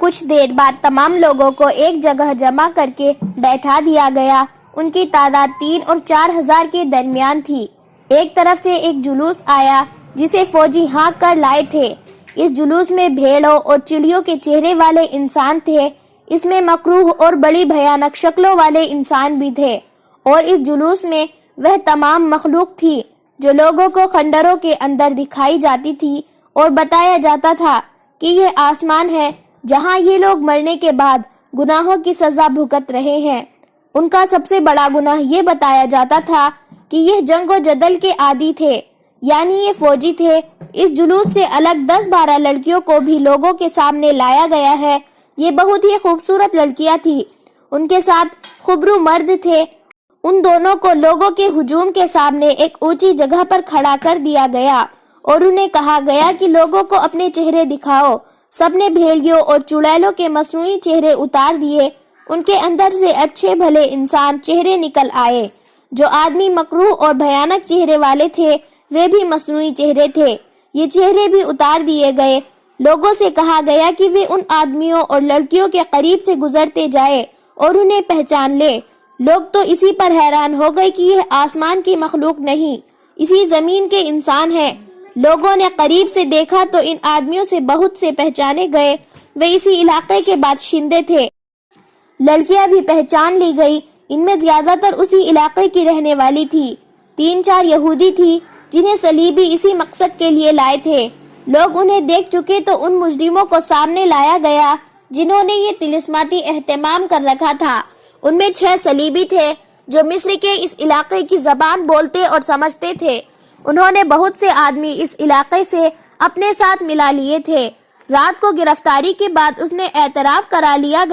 کچھ دیر بعد تمام لوگوں کو ایک جگہ جمع کر کے بیٹھا دیا گیا۔ ان کی تعداد 3 اور 4 ہزار کے درمیان تھی۔ ایک طرف سے ایک جلوس آیا جسے فوجی ہانک کر لائے تھے۔ اس جلوس میں بھیڑوں اور چڑیوں کے چہرے والے انسان تھے۔ اس میں مکروہ اور بڑی بھیانک شکلوں والے انسان بھی تھے، اور اس جلوس میں وہ تمام مخلوق تھی جو لوگوں کو خنڈروں کے اندر دکھائی جاتی تھی، اور بتایا جاتا تھا کہ یہ آسمان ہے جہاں یہ لوگ مرنے کے بعد گناہوں کی سزا بھگت رہے ہیں۔ ان کا سب سے بڑا گناہ یہ بتایا جاتا تھا کہ یہ جنگ و جدل کے عادی تھے، یعنی یہ فوجی تھے۔ اس جلوس سے الگ 10-12 لڑکیوں کو بھی لوگوں کے سامنے لایا گیا ہے۔ یہ بہت ہی خوبصورت لڑکیاں تھیں، ان کے ساتھ خبرو مرد تھے۔ ان دونوں کو لوگوں کے ہجوم کے سامنے ایک اونچی جگہ پر کھڑا کر دیا گیا، اور انہیں کہا گیا کہ لوگوں کو اپنے چہرے دکھاؤ۔ سب نے بھیڑیوں اور چڑیلوں کے مصنوعی چہرے اتار دیے۔ ان کے اندر سے اچھے بھلے انسان چہرے نکل آئے۔ جو آدمی مکروہ اور بھیانک چہرے والے تھے وہ بھی مصنوعی چہرے تھے۔ یہ چہرے بھی اتار دیے گئے۔ لوگوں سے کہا گیا کہ وہ ان آدمیوں اور لڑکیوں کے قریب سے گزرتے جائے اور انہیں پہچان لے۔ لوگ تو اسی پر حیران ہو گئے کہ یہ آسمان کی مخلوق نہیں، اسی زمین کے انسان ہیں۔ لوگوں نے قریب سے دیکھا تو ان آدمیوں سے بہت سے پہچانے گئے، وہ اسی علاقے کے باشندے تھے۔ لڑکیاں بھی پہچان لی گئی، ان میں زیادہ تر اسی علاقے کی رہنے والی تھی۔ 3-4 یہودی تھی جنہیں صلیبی اسی مقصد کے لیے لائے تھے۔ لوگ انہیں دیکھ چکے تو ان مجرموں کو سامنے لایا گیا جنہوں نے یہ طلسماتی اہتمام کر رکھا تھا۔ ان میں 6 صلیبی تھے جو مصر کے اس علاقے کی زبان بولتے اور سمجھتے تھے۔ انہوں نے بہت سے آدمی اس علاقے سے اپنے ساتھ ملا لیے تھے۔ رات کو گرفتاری کے بعد ان سے اعتراف کرا لیا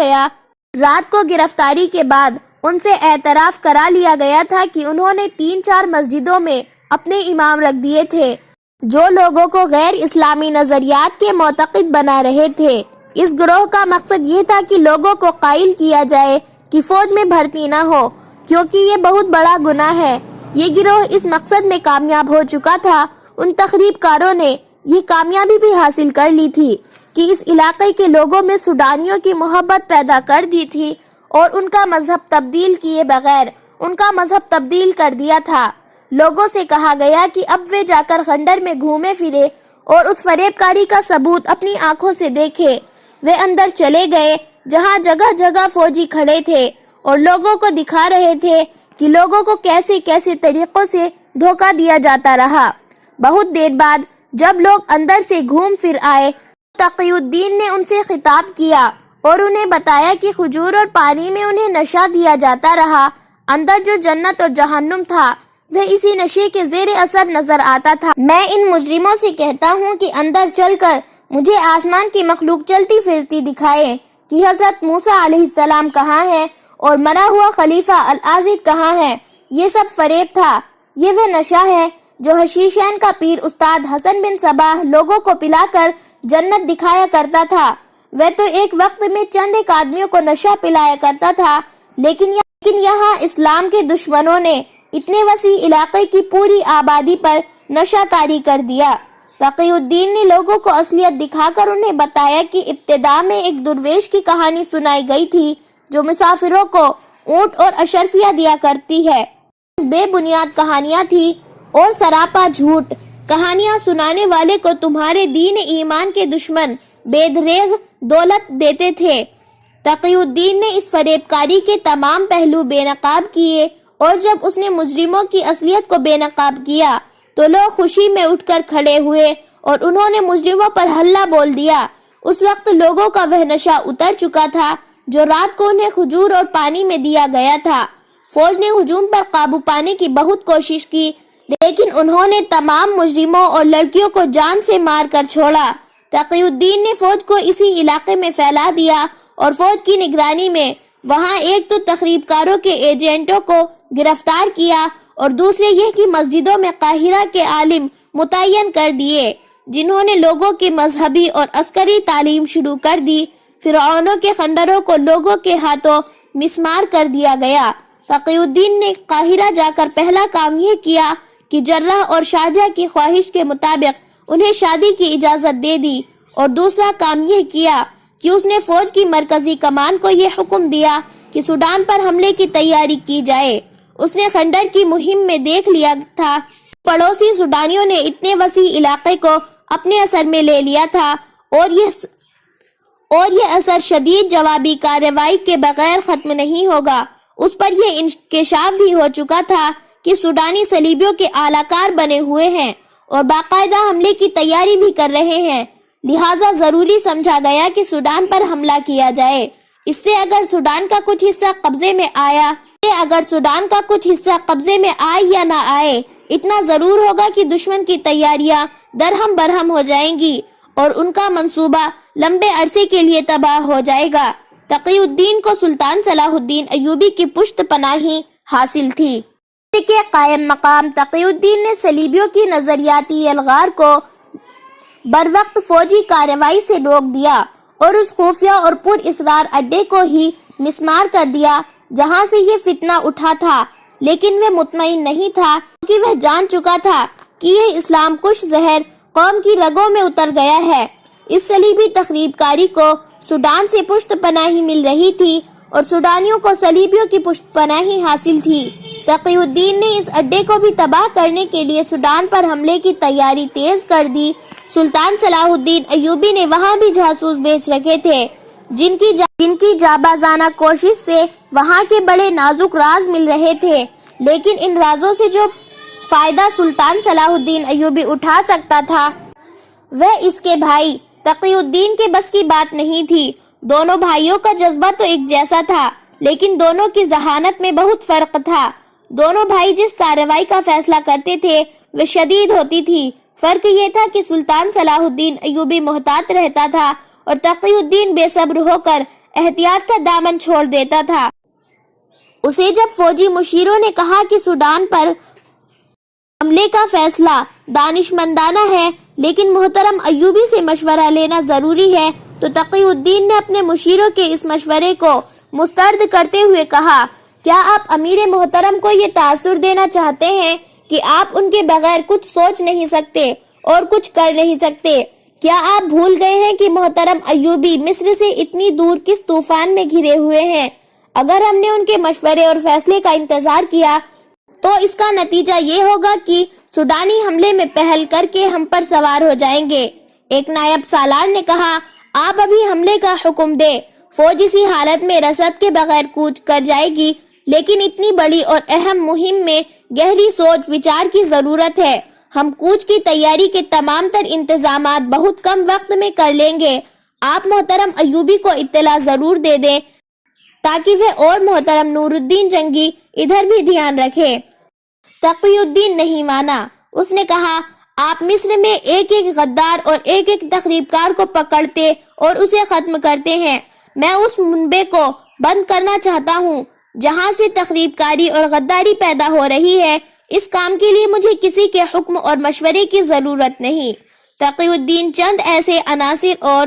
گیا تھا کہ انہوں نے 3-4 مسجدوں میں اپنے امام رکھ دیے تھے جو لوگوں کو غیر اسلامی نظریات کے معتقد بنا رہے تھے۔ اس گروہ کا مقصد یہ تھا کہ لوگوں کو قائل کیا جائے کہ فوج میں بھرتی نہ ہو، کیونکہ یہ بہت بڑا گناہ ہے۔ یہ گروہ اس مقصد میں کامیاب ہو چکا تھا۔ ان تخریب کاروں نے یہ کامیابی بھی حاصل کر لی تھی کہ اس علاقے کے لوگوں میں سوڈانیوں کی محبت پیدا کر دی تھی، اور ان کا مذہب تبدیل کیے بغیر ان کا مذہب تبدیل کر دیا تھا۔ لوگوں سے کہا گیا کہ اب وہ جا کر خنڈر میں گھومے پھرے اور اس فریب کاری کا ثبوت اپنی آنکھوں سے دیکھے۔ وہ اندر چلے گئے جہاں جگہ جگہ فوجی کھڑے تھے اور لوگوں کو دکھا رہے تھے کہ لوگوں کو کیسے کیسے طریقوں سے دھوکہ دیا جاتا رہا۔ بہت دیر بعد جب لوگ اندر سے گھوم پھر آئے، تقی الدین نے ان سے خطاب کیا اور انہیں بتایا کہ کھجور اور پانی میں انہیں نشہ دیا جاتا رہا۔ اندر جو جنت اور جہنم تھا وہ اسی نشے کے زیر اثر نظر آتا تھا۔ میں ان مجرموں سے کہتا ہوں کہ اندر چل کر مجھے آسمان کی مخلوق چلتی پھرتی دکھائے کہ حضرت موسیٰ علیہ السلام کہاں ہے اور مرا ہوا خلیفہ العازد کہاں ہے۔ یہ سب فریب تھا۔ یہ وہ نشہ ہے جو حشیشین کا پیر استاد حسن بن صباح لوگوں کو پلا کر جنت دکھایا کرتا تھا۔ وہ تو ایک وقت میں چند ایک آدمیوں کو نشہ پلایا کرتا تھا، لیکن یہاں اسلام کے دشمنوں نے اتنے وسیع علاقے کی پوری آبادی پر نشہ طاری کر دیا۔ تقی الدین نے لوگوں کو اصلیت دکھا کر انہیں بتایا کہ ابتدا میں ایک درویش کی کہانی سنائی گئی تھی جو مسافروں کو اونٹ اور اشرفیہ دیا کرتی ہے۔ بے بنیاد کہانیاں تھی اور سراپا جھوٹ۔ کہانیاں سنانے والے کو تمہارے دین ایمان کے دشمن بے دریغ دولت دیتے تھے۔ تقی الدین نے اس فریب کاری کے تمام پہلو بے نقاب کیے، اور جب اس نے مجرموں کی اصلیت کو بے نقاب کیا تو لوگ خوشی میں اٹھ کر کھڑے ہوئے اور انہوں نے مجرموں پر حلہ بول دیا۔ اس وقت لوگوں کا وہ نشہ اتر چکا تھا جو رات کو انہیں کھجور اور پانی میں دیا گیا تھا۔ فوج نے ہجوم پر قابو پانے کی بہت کوشش کی، لیکن انہوں نے تمام مجرموں اور لڑکیوں کو جان سے مار کر چھوڑا۔ تقی الدین نے فوج کو اسی علاقے میں پھیلا دیا اور فوج کی نگرانی میں وہاں ایک تو تخریب کاروں کے ایجنٹوں کو گرفتار کیا، اور دوسرے یہ کہ مسجدوں میں قاہرہ کے عالم متعین کر دیے جنہوں نے لوگوں کی مذہبی اور عسکری تعلیم شروع کر دی۔ فرعونوں کے خنڈروں کو لوگوں کے ہاتھوں مسمار کر دیا گیا۔ تقی الدین نے قاہرہ جا کر پہلا کام یہ کیا کہ جرہ اور شارجہ کی خواہش کے مطابق انہیں شادی کی اجازت دے دی، اور دوسرا کام یہ کیا کہ اس نے فوج کی مرکزی کمان کو یہ حکم دیا کہ سوڈان پر حملے کی تیاری کی جائے۔ اس نے خنڈر کی مہم میں دیکھ لیا تھا پڑوسی سوڈانیوں نے اتنے وسیع علاقے کو اپنے اثر میں لے لیا تھا اور یہ اثر شدید جوابی کارروائی کے بغیر ختم نہیں ہوگا۔ اس پر یہ انکشاف بھی ہو چکا تھا کہ سوڈانی صلیبیوں کے اعلی کار بنے ہوئے ہیں اور باقاعدہ حملے کی تیاری بھی کر رہے ہیں، لہٰذا ضروری سمجھا گیا کہ سوڈان پر حملہ کیا جائے۔ اس سے اگر سوڈان کا کچھ حصہ قبضے میں آئے یا نہ آئے، اتنا ضرور ہوگا کہ دشمن کی تیاریاں درہم برہم ہو جائیں گی اور ان کا منصوبہ لمبے عرصے کے لیے تباہ ہو جائے گا۔ تقی الدین کو سلطان صلاح الدین ایوبی کی پشت پناہی حاصل تھی۔ کے قائم مقام تقی الدین نے صلیبیوں کی نظریاتی الغار کو بروقت فوجی کارروائی سے روک دیا اور اس خفیہ اور پر اسرار اڈے کو ہی مسمار کر دیا جہاں سے یہ فتنہ اٹھا تھا، لیکن وہ مطمئن نہیں تھا کیونکہ وہ جان چکا تھا کہ یہ اسلام کش زہر قوم کی رگوں میں اتر گیا ہے۔ اس صلیبی تخریب کاری کو سوڈان سے پشت پناہی مل رہی تھی اور سوڈانیوں کو صلیبیوں کی پشت پناہی حاصل تھی۔ تقی الدین نے اس اڈے کو بھی تباہ کرنے کے لیے سوڈان پر حملے کی تیاری تیز کر دی۔ سلطان صلاح الدین ایوبی نے وہاں بھی جاسوس بھیج رکھے تھے جن کی جابازانہ کوشش سے وہاں کے بڑے نازک راز مل رہے تھے، لیکن ان رازوں سے جو فائدہ سلطان صلاح الدین ایوبی اٹھا سکتا تھا وہ اس کے بھائی تقی الدین کے بس کی بات نہیں تھی۔ دونوں بھائیوں کا جذبہ تو ایک جیسا تھا، لیکن دونوں کی ذہانت میں بہت فرق تھا۔ دونوں بھائی جس کارروائی کا فیصلہ کرتے تھے وہ شدید ہوتی تھی۔ فرق یہ تھا کہ سلطان صلاح الدین ایوبی محتاط رہتا تھا اور تقی الدین بے صبر ہو کر احتیاط کا دامن چھوڑ دیتا تھا۔ اسے جب فوجی مشیروں نے کہا کہ سوڈان پر حملے کا فیصلہ دانشمندانہ ہے لیکن محترم ایوبی سے مشورہ لینا ضروری ہے، تو تقی الدین نے اپنے مشیروں کے اس مشورے کو مسترد کرتے ہوئے کہا، کیا آپ امیر محترم کو یہ تاثر دینا چاہتے ہیں کہ آپ ان کے بغیر کچھ سوچ نہیں سکتے اور کچھ کر نہیں سکتے؟ کیا آپ بھول گئے ہیں کہ محترم ایوبی مصر سے اتنی دور کس طوفان میں گھرے ہوئے ہیں؟ اگر ہم نے ان کے مشورے اور فیصلے کا انتظار کیا تو اس کا نتیجہ یہ ہوگا کہ سوڈانی حملے میں پہل کر کے ہم پر سوار ہو جائیں گے۔ ایک نائب سالار نے کہا، آپ ابھی حملے کا حکم دے، فوج اسی حالت میں رسد کے بغیر کوچ کر جائے گی، لیکن اتنی بڑی اور اہم مہم میں گہری سوچ وچار کی ضرورت ہے۔ ہم کوچ کی تیاری کے تمام تر انتظامات بہت کم وقت میں کر لیں گے۔ آپ محترم ایوبی کو اطلاع ضرور دے دیں تاکہ وہ اور محترم نور الدین جنگی ادھر بھی دھیان رکھے۔ تقی الدین نہیں مانا۔ اس نے کہا، آپ مصر میں ایک ایک غدار اور ایک ایک تخریب کار کو پکڑتے اور اسے ختم کرتے ہیں، میں اس منبع کو بند کرنا چاہتا ہوں جہاں سے تخریب کاری اور غداری پیدا ہو رہی ہے۔ اس کام کے لیے مجھے کسی کے حکم اور مشورے کی ضرورت نہیں۔ تقی الدین چند ایسے عناصر اور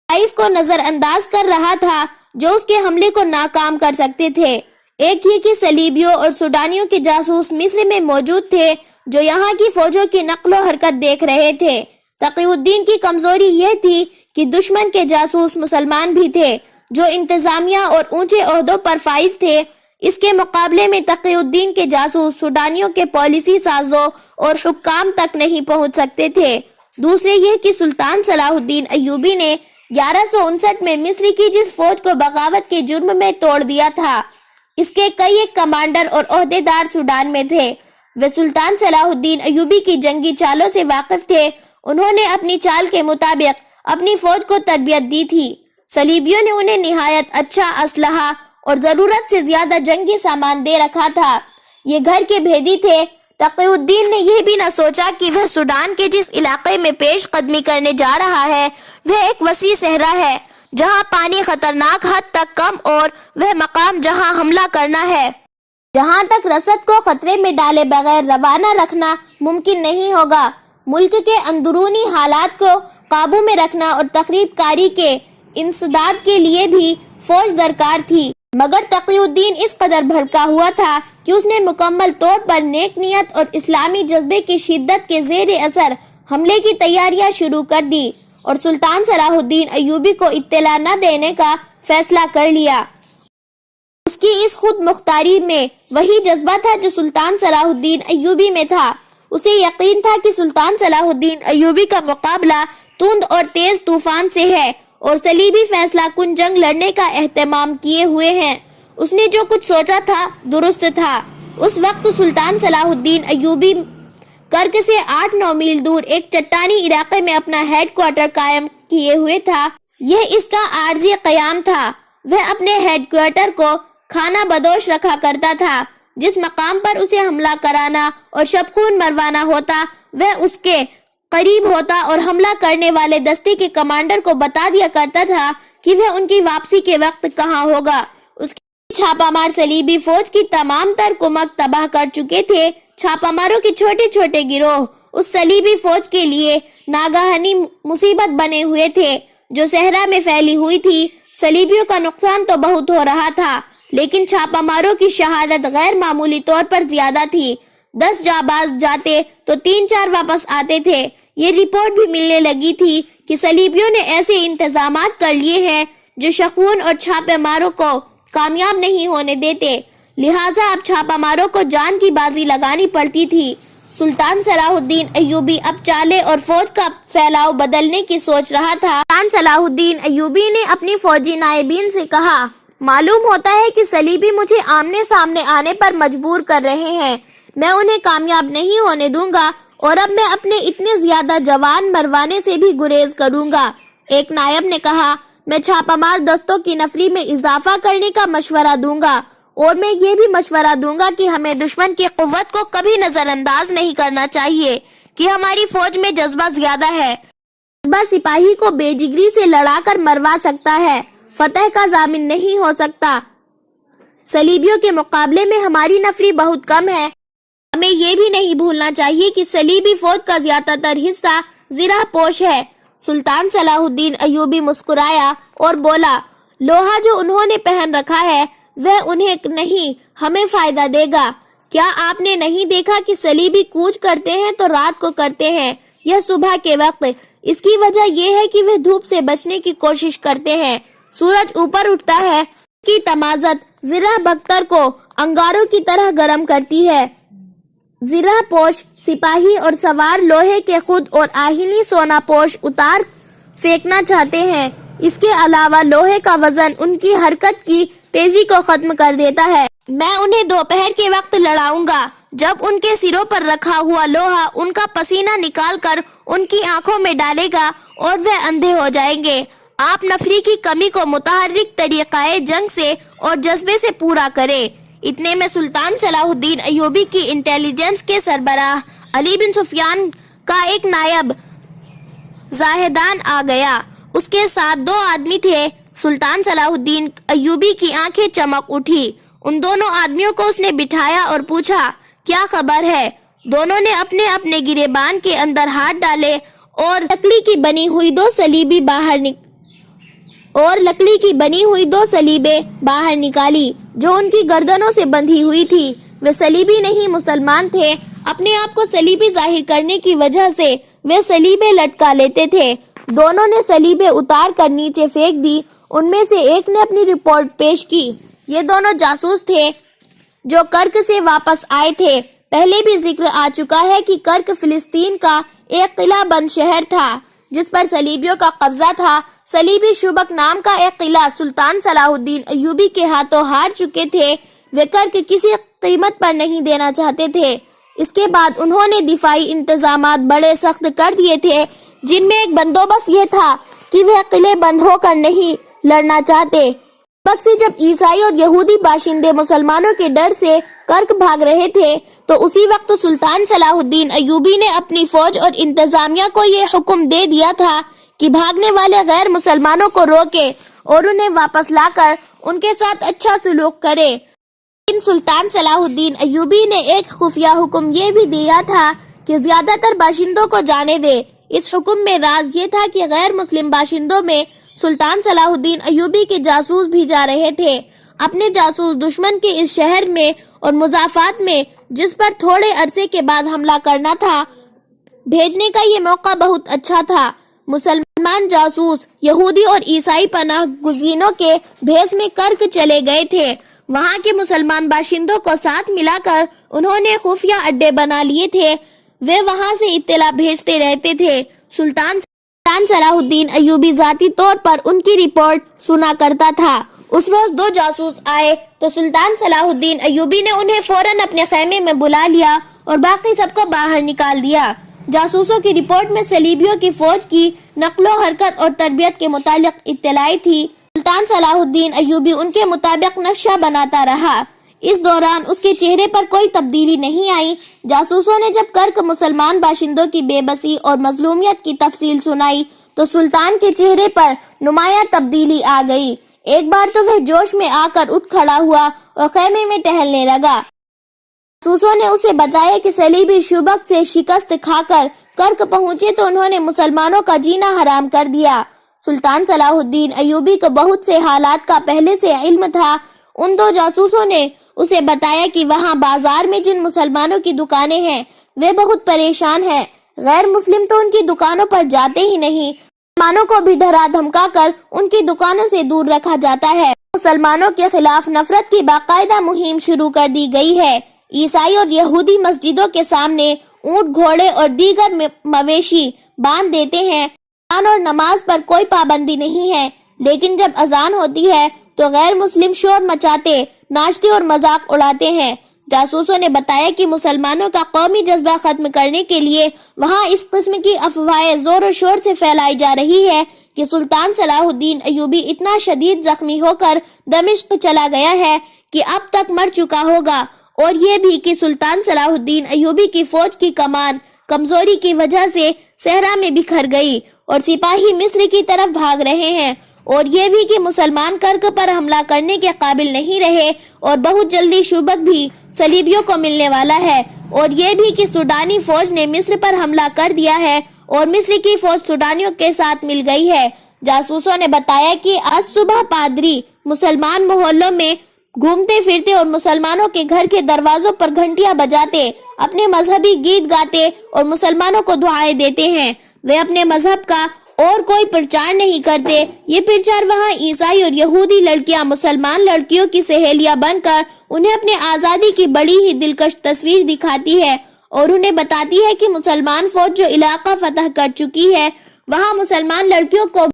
طائف کو نظر انداز کر رہا تھا جو اس کے حملے کو ناکام کر سکتے تھے۔ ایک یہ کہ صلیبیوں اور سوڈانیوں کے جاسوس مصر میں موجود تھے جو یہاں کی فوجوں کی نقل و حرکت دیکھ رہے تھے۔ تقی الدین کی کمزوری یہ تھی کہ دشمن کے جاسوس مسلمان بھی تھے جو انتظامیہ اور اونچے عہدوں پر فائز تھے۔ اس کے مقابلے میں تقی الدین کے جاسوس سوڈانیوں کے پالیسی سازوں اور حکام تک نہیں پہنچ سکتے تھے۔ دوسرے یہ کہ سلطان صلاح الدین ایوبی نے 1159 میں مصر کی جس فوج کو بغاوت کے جرم میں توڑ دیا تھا، اس کے کئی ایک کمانڈر اور عہدیدار سوڈان میں تھے۔ وہ سلطان صلاح الدین ایوبی کی جنگی چالوں سے واقف تھے۔ انہوں نے اپنی چال کے مطابق اپنی فوج کو تربیت دی تھی۔ صلیبیوں نے انہیں نہایت اچھا اسلحہ اور ضرورت سے زیادہ جنگی سامان دے رکھا تھا۔ یہ گھر کے بھیدی تھے۔ تقی الدین نے یہ بھی نہ سوچا کہ وہ سوڈان کے جس علاقے میں پیش قدمی کرنے جا رہا ہے وہ ایک وسیع صحرا ہے جہاں پانی خطرناک حد تک کم اور وہ مقام جہاں حملہ کرنا ہے جہاں تک رسد کو خطرے میں ڈالے بغیر روانہ رکھنا ممکن نہیں ہوگا۔ ملک کے اندرونی حالات کو قابو میں رکھنا اور تخریب کاری کے انسداد کے لیے بھی فوج درکار تھی، مگر تقی الدین اس قدر بھڑکا ہوا تھا کہ اس نے مکمل طور پر نیک نیت اور اسلامی جذبے کی شدت کے زیر اثر حملے کی تیاریاں شروع کر دی۔ اور سلطان صلاح الدین ایوبی کو اطلاع نہ دینے کا فیصلہ کر لیا۔ اس کی اس خود مختاری میں وہی جذبہ تھا جو سلطان صلاح الدین ایوبی میں تھا۔ اسے یقین تھا کہ سلطان صلاح الدین ایوبی کا مقابلہ تند اور تیز طوفان سے ہے اور صلیبی فیصلہ کن جنگ لڑنے کا اہتمام کیے ہوئے ہیں۔ اس نے جو کچھ سوچا تھا درست تھا۔ اس وقت سلطان صلاح الدین ایوبی کرک سے 8-9 میل دور ایک چٹانی علاقے میں اپنا ہیڈ کوارٹر قائم کیے ہوئے تھا۔ یہ اس کا عارضی قیام تھا۔ وہ اپنے ہیڈ کوارٹر کو خانہ بدوش رکھا کرتا تھا۔ جس مقام پر اسے حملہ کرانا اور شبخون مروانا ہوتا وہ اس کے قریب ہوتا اور حملہ کرنے والے دستے کے کمانڈر کو بتا دیا کرتا تھا کہ وہ ان کی واپسی کے وقت کہاں ہوگا۔ اس کے چھاپہ مار صلیبی فوج کی تمام تر کمک تباہ کر چکے تھے۔ چھاپہ ماروں کے چھوٹے چھوٹے گروہ اس صلیبی فوج کے لیے ناگہانی مصیبت بنے ہوئے تھے جو صحرا میں پھیلی ہوئی تھی۔ صلیبیوں کا نقصان تو بہت ہو رہا تھا لیکن چھاپہ ماروں کی شہادت غیر معمولی طور پر زیادہ تھی۔ 10 جانباز جاتے تو 3-4 واپس آتے تھے۔ یہ رپورٹ بھی ملنے لگی تھی کہ صلیبیوں نے ایسے انتظامات کر لیے ہیں جو شخون اور چھاپے ماروں کو کامیاب نہیں ہونے دیتے، لہٰذا اب چھاپہ ماروں کو جان کی بازی لگانی پڑتی تھی۔ سلطان صلاح الدین ایوبی اب چالے اور فوج کا پھیلاؤ بدلنے کی سوچ رہا تھا۔ سلطان صلاح الدین ایوبی نے اپنی فوجی نائبین سے کہا، معلوم ہوتا ہے کہ صلیبی مجھے آمنے سامنے آنے پر مجبور کر رہے ہیں۔ میں انہیں کامیاب نہیں ہونے دوں گا اور اب میں اپنے اتنے زیادہ جوان مروانے سے بھی گریز کروں گا۔ ایک نائب نے کہا، میں چھاپہ مار دستوں کی نفری میں اضافہ کرنے کا مشورہ دوں گا اور میں یہ بھی مشورہ دوں گا کہ ہمیں دشمن کی قوت کو کبھی نظر انداز نہیں کرنا چاہیے کہ ہماری فوج میں جذبہ زیادہ ہے۔ جذبہ سپاہی کو بے جگری سے لڑا کر مروا سکتا ہے، فتح کا ضامن نہیں ہو سکتا۔ صلیبیوں کے مقابلے میں ہماری نفری بہت کم ہے۔ ہمیں یہ بھی نہیں بھولنا چاہیے کہ صلیبی فوج کا زیادہ تر حصہ زرہ پوش ہے۔ سلطان صلاح الدین ایوبی مسکرایا اور بولا، لوہا جو انہوں نے پہن رکھا ہے وہ انہیں نہیں ہمیں فائدہ دے گا۔ کیا آپ نے نہیں دیکھا کہ صلیبی کوچ کرتے ہیں تو رات کو کرتے ہیں یا صبح کے وقت؟ اس کی وجہ یہ ہے کہ وہ دھوپ سے بچنے کی کوشش کرتے ہیں۔ سورج اوپر اٹھتا ہے، کی تمازت زرہ بختر کو انگاروں کی طرح گرم کرتی ہے۔ زرہ پوش سپاہی اور سوار لوہے کے خود اور آہنی سونا پوش اتار پھینکنا چاہتے ہیں۔ اس کے علاوہ لوہے کا وزن ان کی حرکت کی تیزی کو ختم کر دیتا ہے۔ میں انہیں دوپہر کے وقت لڑاؤں گا جب ان کے سروں پر رکھا ہوا لوہا ان کا پسینہ نکال کر ان کی آنکھوں میں ڈالے گا اور وہ اندھے ہو جائیں گے۔ آپ نفری کی کمی کو متحرک طریقہ جنگ سے اور جذبے سے پورا کریں۔ اتنے میں سلطان صلاح الدین ایوبی کی انٹیلیجنس کے سربراہ علی بن سفیان کا ایک نائب زاہدان آ گیا۔ اس کے ساتھ 2 آدمی تھے۔ سلطان صلاح الدین ایوبی کی آنکھیں چمک اٹھی۔ ان دونوں آدمیوں کو اس نے بٹھایا اور پوچھا، کیا خبر ہے؟ دونوں نے اپنے اپنے گریبان کے اندر ہاتھ ڈالے اور لکڑی کی بنی ہوئی 2 سلیبیں باہر نکالی جو ان کی گردنوں سے بندھی ہوئی تھی۔ وہ صلیبی نہیں مسلمان تھے۔ اپنے آپ کو صلیبی ظاہر کرنے کی وجہ سے وہ صلیبیں لٹکا لیتے تھے۔ دونوں نے صلیبیں اتار کر نیچے پھینک دی۔ ان میں سے ایک نے اپنی رپورٹ پیش کی۔ یہ دونوں جاسوس تھے جو کرک سے واپس آئے تھے۔ پہلے بھی ذکر آ چکا ہے کہ کرک فلسطین کا ایک قلعہ بند شہر تھا جس پر صلیبیوں کا قبضہ تھا۔ صلیبی شبک نام کا ایک قلعہ سلطان صلاح الدین ایوبی کے ہاتھوں ہار چکے تھے۔ وہ کرک کسی قیمت پر نہیں دینا چاہتے تھے۔ اس کے بعد انہوں نے دفاعی انتظامات بڑے سخت کر دیے تھے جن میں ایک بندوبست یہ تھا کہ وہ قلعے بند ہو کر نہیں لڑنا چاہتے۔ وقت سے جب عیسائی اور یہودی باشندے مسلمانوں کے ڈر سے کرک بھاگ رہے تھے تو اسی وقت سلطان صلاح الدین ایوبی نے اپنی فوج اور انتظامیہ کو یہ حکم دے دیا تھا کہ بھاگنے والے غیر مسلمانوں کو روکے اور انہیں واپس لا کر ان کے ساتھ اچھا سلوک کرے۔ لیکن سلطان صلاح الدین ایوبی نے ایک خفیہ حکم یہ بھی دیا تھا کہ زیادہ تر باشندوں کو جانے دے۔ اس حکم میں راز یہ تھا کہ غیر مسلم باشندوں میں سلطان صلاح الدین ایوبی کے جاسوس بھی جا رہے تھے۔ اپنے جاسوس دشمن کے اس شہر میں اور مضافات میں جس پر تھوڑے عرصے کے بعد حملہ کرنا تھا بھیجنے کا یہ موقع بہت اچھا تھا۔ مسلمان مسلمان جاسوس یہودی اور عیسائی پناہ گزینوں کے بھیس میں کرک چلے گئے تھے۔ وہاں کے مسلمان باشندوں کو ساتھ ملا کر انہوں نے خفیہ اڈے بنا لیے تھے۔ وہ وہاں سے اطلاع بھیجتے رہتے تھے۔ سلطان صلاح الدین ایوبی ذاتی طور پر ان کی رپورٹ سنا کرتا تھا۔ اس روز 2 جاسوس آئے تو سلطان صلاح الدین ایوبی نے انہیں فوراً اپنے خیمے میں بلا لیا اور باقی سب کو باہر نکال دیا۔ جاسوسوں کی رپورٹ میں صلیبیوں کی فوج کی نقل و حرکت اور تربیت کے متعلق اطلاع تھی۔ سلطان صلاح الدین ایوبی ان کے مطابق نقشہ بناتا رہا۔ اس دوران اس کے چہرے پر کوئی تبدیلی نہیں آئی۔ جاسوسوں نے جب کرک مسلمان باشندوں کی بے بسی اور مظلومیت کی تفصیل سنائی تو سلطان کے چہرے پر نمایاں تبدیلی آ گئی۔ ایک بار تو وہ جوش میں آ کر اٹھ کھڑا ہوا اور خیمے میں ٹہلنے لگا۔ جاسوسوں نے اسے بتایا کہ صلیبی شبک سے شکست کھا کر کرک پہنچے تو انہوں نے مسلمانوں کا جینا حرام کر دیا۔ سلطان صلاح الدین ایوبی کو بہت سے حالات کا پہلے سے علم تھا۔ ان 2 جاسوسوں نے اسے بتایا کہ وہاں بازار میں جن مسلمانوں کی دکانیں ہیں وہ بہت پریشان ہیں۔ غیر مسلم تو ان کی دکانوں پر جاتے ہی نہیں۔ مسلمانوں کو بھی ڈرا دھمکا کر ان کی دکانوں سے دور رکھا جاتا ہے۔ مسلمانوں کے خلاف نفرت کی باقاعدہ مہم شروع کر دی گئی ہے۔ عیسائی اور یہودی مسجدوں کے سامنے اونٹ، گھوڑے اور دیگر مویشی باندھ دیتے ہیں۔ اذان اور نماز پر کوئی پابندی نہیں ہے، لیکن جب اذان ہوتی ہے تو غیر مسلم شور مچاتے، ناچتے اور مذاق اڑاتے ہیں۔ جاسوسوں نے بتایا کہ مسلمانوں کا قومی جذبہ ختم کرنے کے لیے وہاں اس قسم کی افواہیں زور و شور سے پھیلائی جا رہی ہے کہ سلطان صلاح الدین ایوبی اتنا شدید زخمی ہو کر دمشق چلا گیا ہے کہ اب تک مر چکا ہوگا، اور یہ بھی کہ سلطان صلاح الدین ایوبی کی فوج کی کمان کمزوری کی وجہ سے صحرا میں بکھر گئی اور سپاہی مصر کی طرف بھاگ رہے ہیں، اور یہ بھی کہ مسلمان کرک پر حملہ کرنے کے قابل نہیں رہے اور بہت جلدی شبک بھی صلیبیوں کو ملنے والا ہے، اور یہ بھی کہ سوڈانی فوج نے مصر پر حملہ کر دیا ہے اور مصر کی فوج سوڈانیوں کے ساتھ مل گئی ہے۔ جاسوسوں نے بتایا کہ آج صبح پادری مسلمان محلوں میں گھومتے پھرتے اور مسلمانوں کے گھر کے دروازوں پر گھنٹیاں بجاتے، اپنے مذہبی گیت گاتے اور مسلمانوں کو دعائیں دیتے ہیں۔ وہ اپنے مذہب کا اور کوئی پرچار نہیں کرتے۔ یہ پرچار وہاں عیسائی اور یہودی لڑکیاں مسلمان لڑکیوں کی سہیلیاں بن کر انہیں اپنے آزادی کی بڑی ہی دلکش تصویر دکھاتی ہے اور انہیں بتاتی ہے کہ مسلمان فوج جو علاقہ فتح کر چکی ہے وہاں مسلمان لڑکیوں کو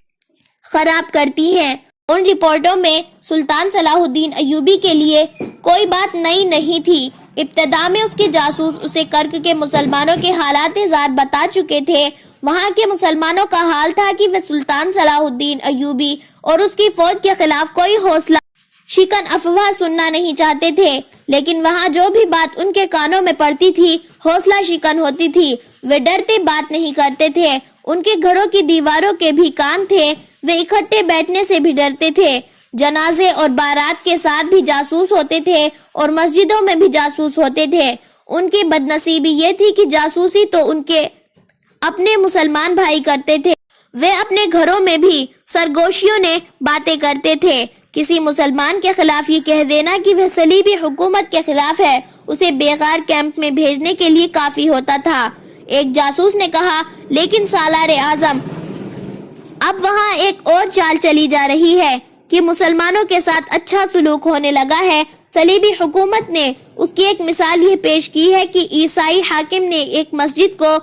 خراب کرتی ہے۔ ان رپورٹوں میں سلطان صلاح الدین ایوبی کے لیے کوئی بات نئی نہیں تھی۔ ابتدا میں اس کے جاسوس اسے کرک کے مسلمانوں کے حالات ذات بتا چکے تھے۔ وہاں کے مسلمانوں کا حال تھا کہ وہ سلطان صلاح الدین ایوبی اور اس کی فوج کے خلاف کوئی حوصلہ شکن افواہ سننا نہیں چاہتے تھے، لیکن وہاں جو بھی بات ان کے کانوں میں پڑتی تھی حوصلہ شکن ہوتی تھی۔ وہ ڈرتے بات نہیں کرتے تھے۔ ان کے گھروں کی دیواروں کے بھی کان تھے۔ وہ اکٹھے بیٹھنے سے بھی ڈرتے تھے۔ جنازے اور بارات کے ساتھ بھی جاسوس ہوتے تھے اور مسجدوں میں بھی جاسوس ہوتے تھے۔ ان کی بدنصیبی یہ تھی کہ جاسوسی تو ان کے اپنے مسلمان بھائی کرتے تھے، وہ اپنے گھروں میں بھی سرگوشیوں نے باتیں کرتے تھے۔ کسی مسلمان کے خلاف یہ کہہ دینا کہ وہ صلیبی حکومت کے خلاف ہے اسے بیغار کیمپ میں بھیجنے کے لیے کافی ہوتا تھا۔ ایک جاسوس نے کہا، لیکن سالار اعظم، اب وہاں ایک اور چال چلی جا رہی ہے کہ مسلمانوں کے ساتھ اچھا سلوک ہونے لگا ہے۔ صلیبی حکومت نے اس کی ایک مثال یہ پیش کی ہے کہ عیسائی حاکم نے ایک مسجد کو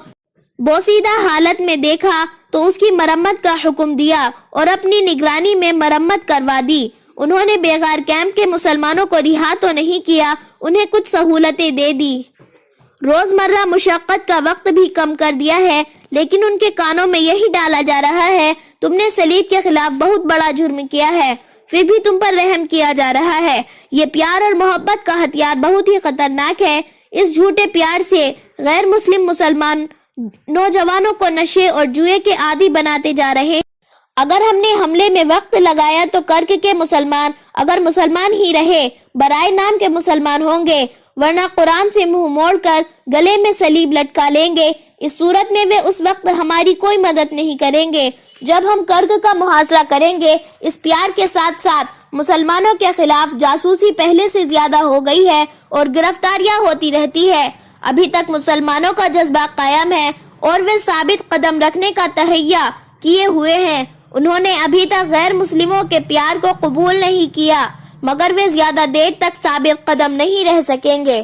بوسیدہ حالت میں دیکھا تو اس کی مرمت کا حکم دیا اور اپنی نگرانی میں مرمت کروا دی۔ انہوں نے بیغار کیمپ کے مسلمانوں کو رہا تو نہیں کیا، انہیں کچھ سہولتیں دے دی، روزمرہ مشقت کا وقت بھی کم کر دیا ہے، لیکن ان کے کانوں میں یہی ڈالا جا رہا ہے، تم نے صلیب کے خلاف بہت بڑا جرم کیا ہے، پھر بھی تم پر رحم کیا جا رہا ہے۔ یہ پیار اور محبت کا ہتھیار بہت ہی خطرناک ہے۔ اس جھوٹے پیار سے غیر مسلمان نوجوانوں کو نشے اور جوئے کے عادی بناتے جا رہے ہیں۔ اگر ہم نے حملے میں وقت لگایا تو کرک کے مسلمان اگر مسلمان ہی رہے برائے نام کے مسلمان ہوں گے، ورنہ قرآن سے منہ موڑ کر گلے میں صلیب لٹکا لیں گے۔ اس صورت میں وہ اس وقت ہماری کوئی مدد نہیں کریں گے۔ جب ہم کرک کا محاصرہ کریں گے، اس پیار کے ساتھ ساتھ مسلمانوں کے خلاف جاسوسی پہلے سے زیادہ ہو گئی ہے اور گرفتاریاں ہوتی رہتی ہے۔ ابھی تک مسلمانوں کا جذبہ قائم ہے اور وہ ثابت قدم رکھنے کا تہیہ کیے ہوئے ہیں. انہوں نے ابھی تک غیر مسلموں کے پیار کو قبول نہیں کیا، مگر وہ زیادہ دیر تک ثابت قدم نہیں رہ سکیں گے.